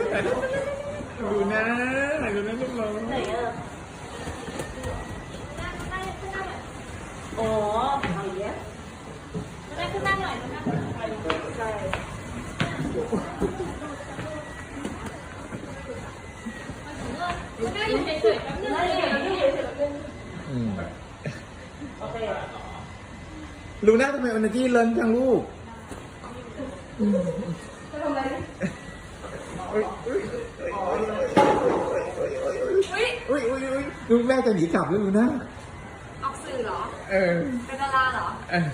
ดูนะดูนะลูกเรา ไหนอ่ะอ๋อเอาอย่างเงี้ยได้ขึ้นนั่งหน่อยขึ้นนั่งหน่อยใช่คุณแม่อยู่เฉยๆแป๊บนึงโอเค ลูน่าทำไมวันนี้เลินจังลูก จะทำอะไรลูกแม่จะหนีกลับแล้วลูน่า ออกสื่อเหรอ เออ เป็นดาราเหรอ เออ